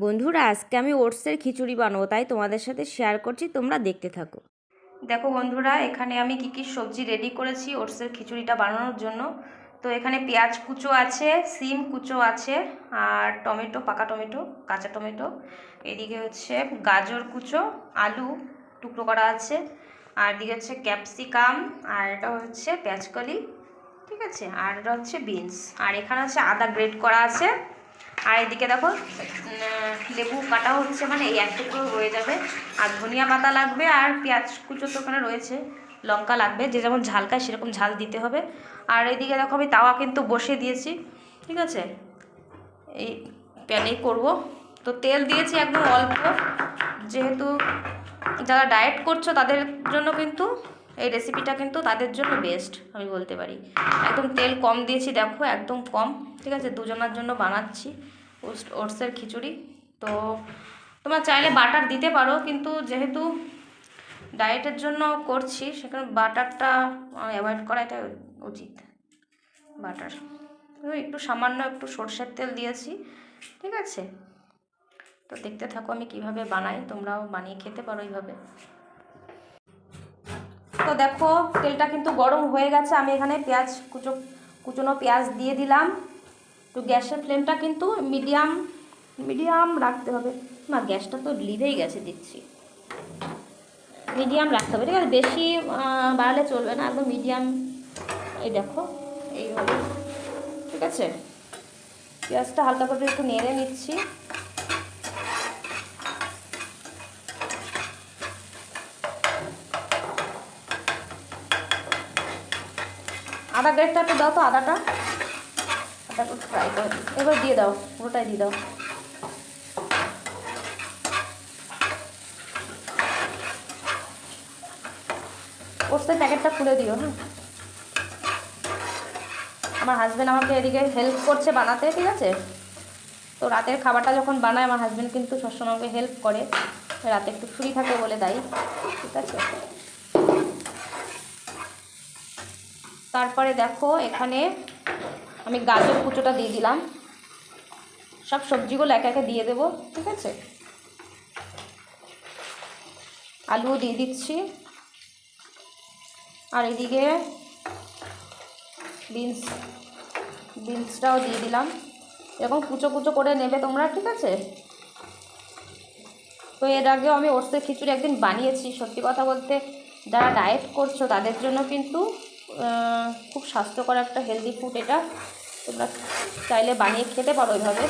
বন্ধুরা, আজকে আমি ওটসের খিচুড়ি বানাবো, তাই তোমাদের সাথে শেয়ার করছি, তোমরা দেখতে থাকো। দেখো বন্ধুরা, এখানে আমি কি কি সবজি রেডি করেছি ওটসের খিচুড়িটা বানানোর জন্য। তো এখানে পেঁয়াজ কুচো আছে, সিম কুচো আছে, আর টমেটো, পাকা টমেটো, কাঁচা টমেটো, এদিকে হচ্ছে গাজর কুচো, আলু টুকরো করা আছে, আর এদিকে হচ্ছে ক্যাপসিকাম, আর এটা হচ্ছে পেঁয়াজকলি, ঠিক আছে, আর এটা হচ্ছে বিনস, আর এখানে হচ্ছে আদা গ্রেট করা আছে। আর এদিকে দেখো লেবু কাটা হচ্ছে, মানে এই এক টুকরো হয়ে যাবে। আর ধনিয়া পাতা লাগবে, আর পেঁয়াজ কুচো তো ওখানে রয়েছে, লঙ্কা লাগবে, যে যেমন ঝাল খায় সেরকম ঝাল দিতে হবে। আর এদিকে দেখো আমি তাওয়া কিন্তু বসিয়ে দিয়েছি, ঠিক আছে, এই প্যানেই করব। তো তেল দিয়েছি একদম অল্প, যেহেতু যারা ডায়েট করছো তাদের জন্য কিন্তু এই রেসিপিটা কিন্তু তাদের জন্য বেস্ট আমি বলতে পারি। একদম তেল কম দিয়েছি, দেখো একদম কম, ঠিক আছে, দুজনের জন্য বানাচ্ছি ওটসের খিচুড়ি। তো তোমরা চাইলে বাটার দিতে পারো, কিন্তু যেহেতু ডায়েটের জন্য করছি সেখানে বাটারটা অ্যাভয়েড করাটা উচিত। বাটার একটু সামান্য একটু সরষের তেল দিয়েছি, ঠিক আছে। তো দেখতে থাকো আমি কিভাবে বানাই, তোমরাও বানিয়ে খেতে পারো এইভাবে। তো দেখো তেলটা কিন্তু গরম হয়ে গেছে, আমি এখানে কুচনো পেঁয়াজ দিয়ে দিলাম। তো গ্যাসের ফ্লেমটা কিন্তু মিডিয়াম রাখতে হবে। না, গ্যাসটা তো লিভেই গেছে, দিচ্ছি মিডিয়াম রাখতে হবে, ঠিক আছে, বেশি বাড়ালে চলবে না, একদম মিডিয়াম। এই দেখো এইভাবে, ঠিক আছে। পেঁয়াজটা হালকা করে একটু নেড়ে নিচ্ছি। আদা গ্রেটটা একটু দাও, তো আদাটা একটু ফ্রাই করে এবার দিয়ে দাও, পুরোটাই দিয়ে দাও। ওটসের প্যাকেটটা খুলে দিও। হ্যাঁ, আমার হাজব্যান্ড আমাকে এদিকে হেল্প করছে বানাতে, ঠিক আছে। তো রাতের খাবারটা যখন বানায় আমার হাজব্যান্ড কিন্তু সবসময় আমাকে হেল্প করে, রাতে একটু ফ্রি থাকে বলে দেয়, ঠিক আছে। তারপরে দেখো এখানে আমি গাজর কুচোটা দিয়ে দিলাম, সব সবজিগুলো একে একে দিয়ে দেবো, ঠিক আছে। আলুও দিয়ে দিচ্ছি, আর এদিকে বিনসটাও দিয়ে দিলাম। এরকম কুচো কুচো করে নেবে তোমরা, ঠিক আছে। তো এর আগেও আমি ওটসের খিচুড়ি একদিন বানিয়েছি, সত্যি কথা বলতে যারা ডায়েট করছো তাদের জন্য কিন্তু খুব স্বাস্থ্যকর একটা হেলদি ফুড এটা। তোমরা চাইলে বানিয়ে খেতে পারো এইভাবে,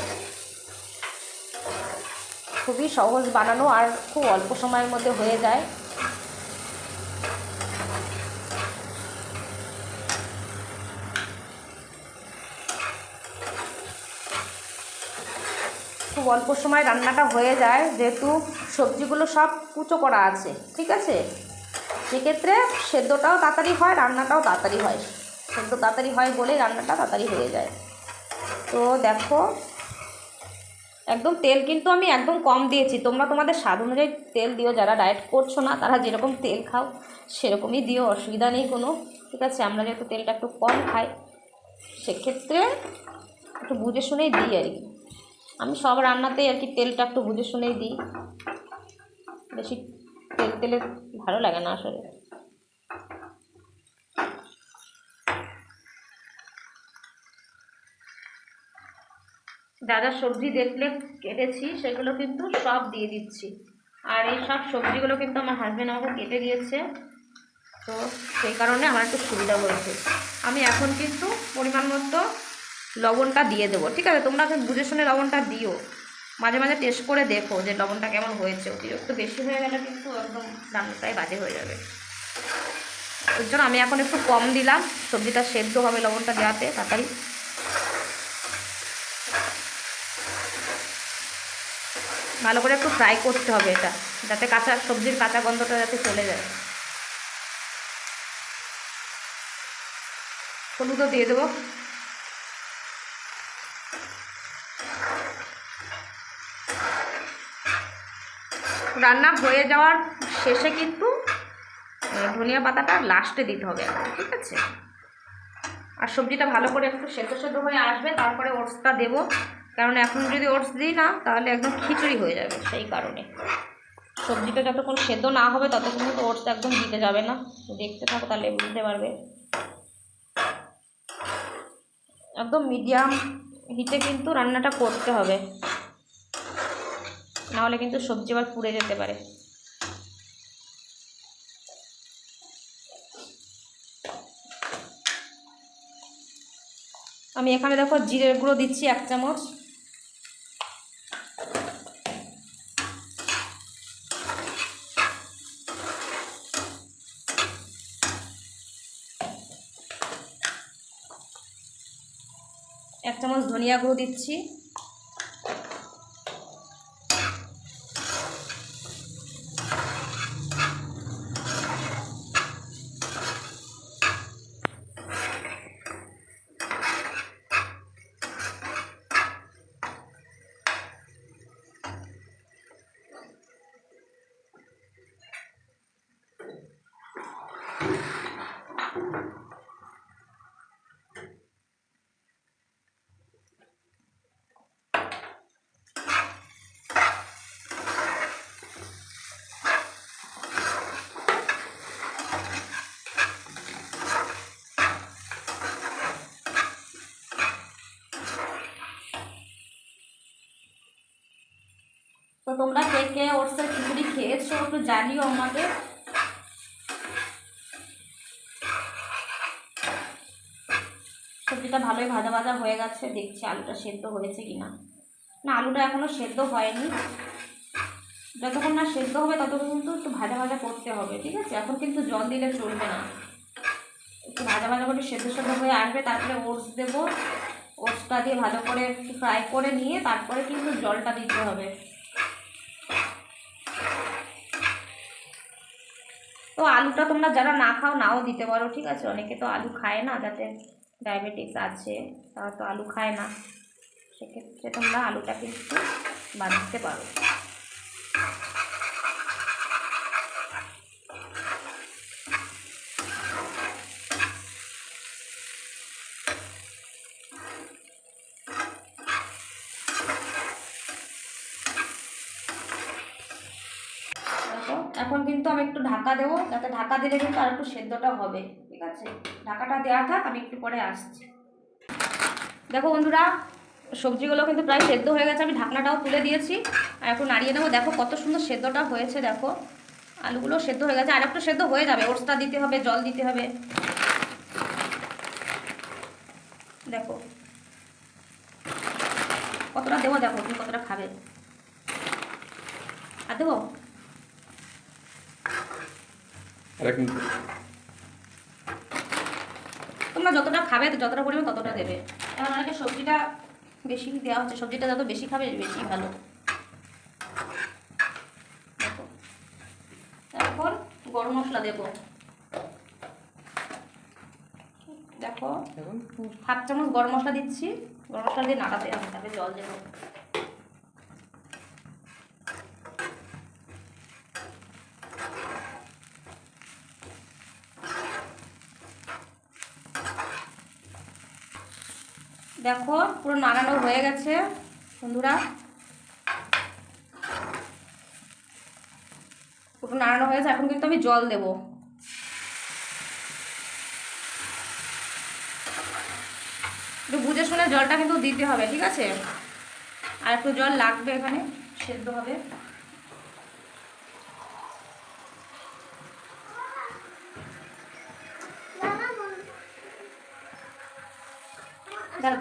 খুবই সহজ বানানো আর খুব অল্প সময়ের মধ্যে হয়ে যায়। খুব অল্প সময় রান্নাটা হয়ে যায়, যেহেতু সবজিগুলো সব কুচো করা আছে, ঠিক আছে। সেক্ষেত্রে সেদ্ধটাও তাড়াতাড়ি হয়, রান্নাটাও তাড়াতাড়ি হয়। সেদ্ধ তাড়াতাড়ি হয় বলেই রান্নাটা তাড়াতাড়ি হয়ে যায়। তো দেখো একদম তেল কিন্তু আমি একদম কম দিয়েছি, তোমরা তোমাদের স্বাদ অনুযায়ী তেল দিও, যারা ডায়েট করছো না তারা যেরকম তেল খাও সেরকমই দিও, অসুবিধা নেই কোনো, ঠিক আছে। আমরা যেহেতু তেলটা একটু কম খাই সেক্ষেত্রে একটু বুঝে শুনেই দিই আর কি। আমি সব রান্নাতেই আর কি তেলটা একটু বুঝে শুনেই দিই, বেশি তেলে ভালো লাগে না আসলে। যা যা সবজি দেখলে কেটেছি সেগুলো কিন্তু সব দিয়ে দিচ্ছি, আর এই সব সবজিগুলো কিন্তু আমার হাজব্যান্ড আমাকে কেটে দিয়েছে, তো সেই কারণে আমার একটু সুবিধা হয়েছে। আমি এখন কিন্তু পরিমাণ মতো লবণটা দিয়ে দেবো, ঠিক আছে। তোমরা বুঝে শুনে লবণটা দিও, মাঝে মাঝে টেস্ট করে দেখো যে লবণটা কেমন হয়েছে। অতিরিক্ত বেশি হয়ে গেলে কিন্তু একদম রান্নাটাই বাজে হয়ে যাবে। ওই জন্য আমি এখন একটু কম দিলাম, সবজিটা সেদ্ধ হবে লবণটা দেওয়াতে তাড়াতাড়ি। ভালো করে একটু ফ্রাই করতে হবে এটা, যাতে সবজির কাঁচা গন্ধটা যাতে চলে যায়। হলুদও দিয়ে দেবো। রান্না হয়ে যাওয়ার শেষে কিন্তু ধনিয়া পাতাটা লাস্টে দিতে হবে, ঠিক আছে। আর সবজিটা ভালো করে একটু সেদ্ধ হয়ে আসবে, তারপরে ওটসটা দেবো, কারণ এখন যদি ওটস দিই না তাহলে একদম খিচুড়ি হয়ে যাবে, সেই কারণে। সবজিটা যতক্ষণ সেদ্ধ না হবে ততক্ষণ কিন্তু ওটসটা একদম দিতে যাবে না। দেখতে থাকো তাহলে বুঝতে পারবে। একদম মিডিয়াম হিটে কিন্তু রান্নাটা করতে হবে, নাহলে কিন্তু সবজি আবার পুড়ে যেতে পারে। আমি এখানে দেখো জিরের গুঁড়ো দিচ্ছি 1 চামচ। এক চামচ ধনিয়া গুঁড়ো দিচ্ছি। তো তোমরা কে কে ওটসের খিচুড়ি খেয়েছো একটু জানিও আমাকে। সবজিটা ভালোই ভাজা ভাজা হয়ে গেছে, দেখছি আলুটা সেদ্ধ হয়েছে কিনা। না, আলুটা এখনো সেদ্ধ হয়নি। যতক্ষণ না সেদ্ধ হবে ততক্ষণ কিন্তু একটু ভাজা ভাজা করতে হবে, ঠিক আছে? এখন কিন্তু জল দিলে চলবে না, একটু ভাজা ভাজা করে সেদ্ধ সেদ্ধ হয়ে আসবে, তারপরে ওটস দেবো। ওটসটা দিয়ে ভালো করে একটু ফ্রাই করে নিয়ে তারপরে কিন্তু জলটা দিতে হবে। তো আলুটা তোমরা যারা না খাও নাও দিতে পারো, ঠিক আছে? অনেকে তো আলু খায় না, যাতে ডায়াবেটিস আছে তারা তো আলু খায় না, সেক্ষেত্রে তোমরা আলুটা কিন্তু বাদ দিতে পারো। এখন কিন্তু আমি একটু ঢাকা দেবো, যাতে ঢাকা দিলে কিন্তু আর একটু সেদ্ধটা হবে, ঠিক আছে? ঢাকাটা দেওয়া থাক, আমি একটু পরে আসছি। দেখো বন্ধুরা, সবজিগুলো কিন্তু প্রায় সেদ্ধ হয়ে গেছে, আমি ঢাকনাটাও তুলে দিয়েছি। আর একটু নাড়িয়ে নেবো, দেখো কত সুন্দর সেদ্ধটা হয়েছে। দেখো আলুগুলো সেদ্ধ হয়ে গেছে, আর একটু সেদ্ধ হয়ে যাবে। ওটসটা দিতে হবে, জল দিতে হবে। দেখো কতটা দেবো, দেখো তুমি কতটা খাবে। আর দেবো তোমরা যতটা খাবে যতটা পরিমাণ ততটা দেবে। এখন অনেকে সবজিটা বেশি দেওয়া হচ্ছে, সবজিটা যত বেশি খাবে বেশি ভালো। দেখো এখন গরম মশলা দেবো, দেখো 1/2 চামচ গরম মশলা দিচ্ছি। গরম মশলা দিয়ে নাড়াতে হবে, তারপরে জল দেবো। দেখো পুরো নাড়ানো হয়ে গেছে বন্ধুরা, পুরো নাড়ানো হয়ে গেছে। এখন কিন্তু আমি জল দেবো। একটু বুঝে শুনে জলটা কিন্তু দিতে হবে, ঠিক আছে? আর একটু জল লাগবে, এখানে সেদ্ধ হবে।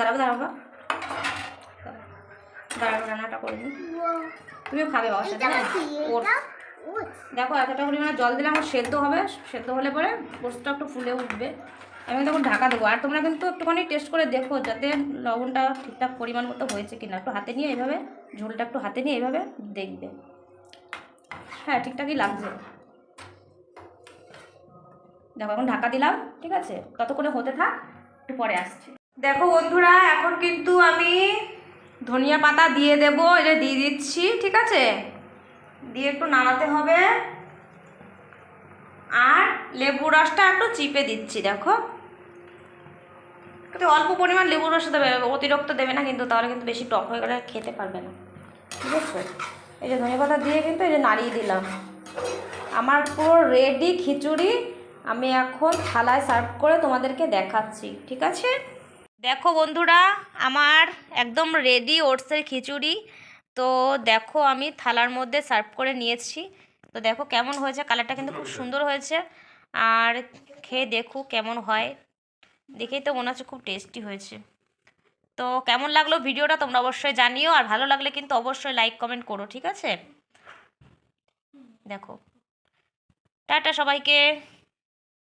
দাঁড়াবো রান্নাটা করে দিই, তুমিও খাবে বাবার সাথে। দেখো এতটা পরিমাণে জল দিলে আমার সেদ্ধ হবে, সেদ্ধ হলে পরে পোস্তটা একটু ফুলে উঠবে। আমি তখন ঢাকা দেবো। আর তোমরা কিন্তু একটুখানি টেস্ট করে দেখো যাতে লবণটা ঠিকঠাক পরিমাণ মতো হয়েছে কিনা। একটু হাতে নিয়ে এইভাবে, ঝোলটা একটু হাতে নিয়ে এইভাবে দেখবে, হ্যাঁ ঠিকঠাকই লাগছে। দেখো এখন ঢাকা দিলাম, ঠিক আছে? ততক্ষণে হতে থাক, একটু পরে আসছি। দেখো বন্ধুরা, এখন কিন্তু আমি ধনিয়া পাতা দিয়ে দেবো, এটা দিয়ে দিচ্ছি, ঠিক আছে? দিয়ে একটু নাড়াতে হবে। আর লেবু রসটা একটু চিপে দিচ্ছি, দেখো তো অল্প পরিমাণ লেবুর রস দেবে, অতিরিক্ত দেবে না কিন্তু, তাহলে কিন্তু বেশি টক হয়ে গেলে খেতে পারবে না। ঠিক আছে, এই যে ধনেপাতা দিয়ে কিন্তু এই যে নাড়িয়ে দিলাম। আমার পুরো রেডি খিচুড়ি। আমি এখন থালায় সার্ভ করে তোমাদেরকে দেখাচ্ছি। ঠিক আছে, দেখো বন্ধুরা, আমার একদম রেডি ওটসের খিচুড়ি। তো দেখো আমি থালার মধ্যে সার্ভ করে নিয়েছি। তো দেখো কেমন হয়েছে, কালারটা কিন্তু খুব সুন্দর হয়েছে। আর খেয়ে দেখো কেমন হয়, দেখেই তো মনে হচ্ছে খুব টেস্টি হয়েছে। তো কেমন লাগলো ভিডিওটা তোমরা অবশ্যই জানিও, আর ভালো লাগলে কিন্তু অবশ্যই লাইক কমেন্ট করো। ঠিক আছে, দেখো, টাটা সবাইকে।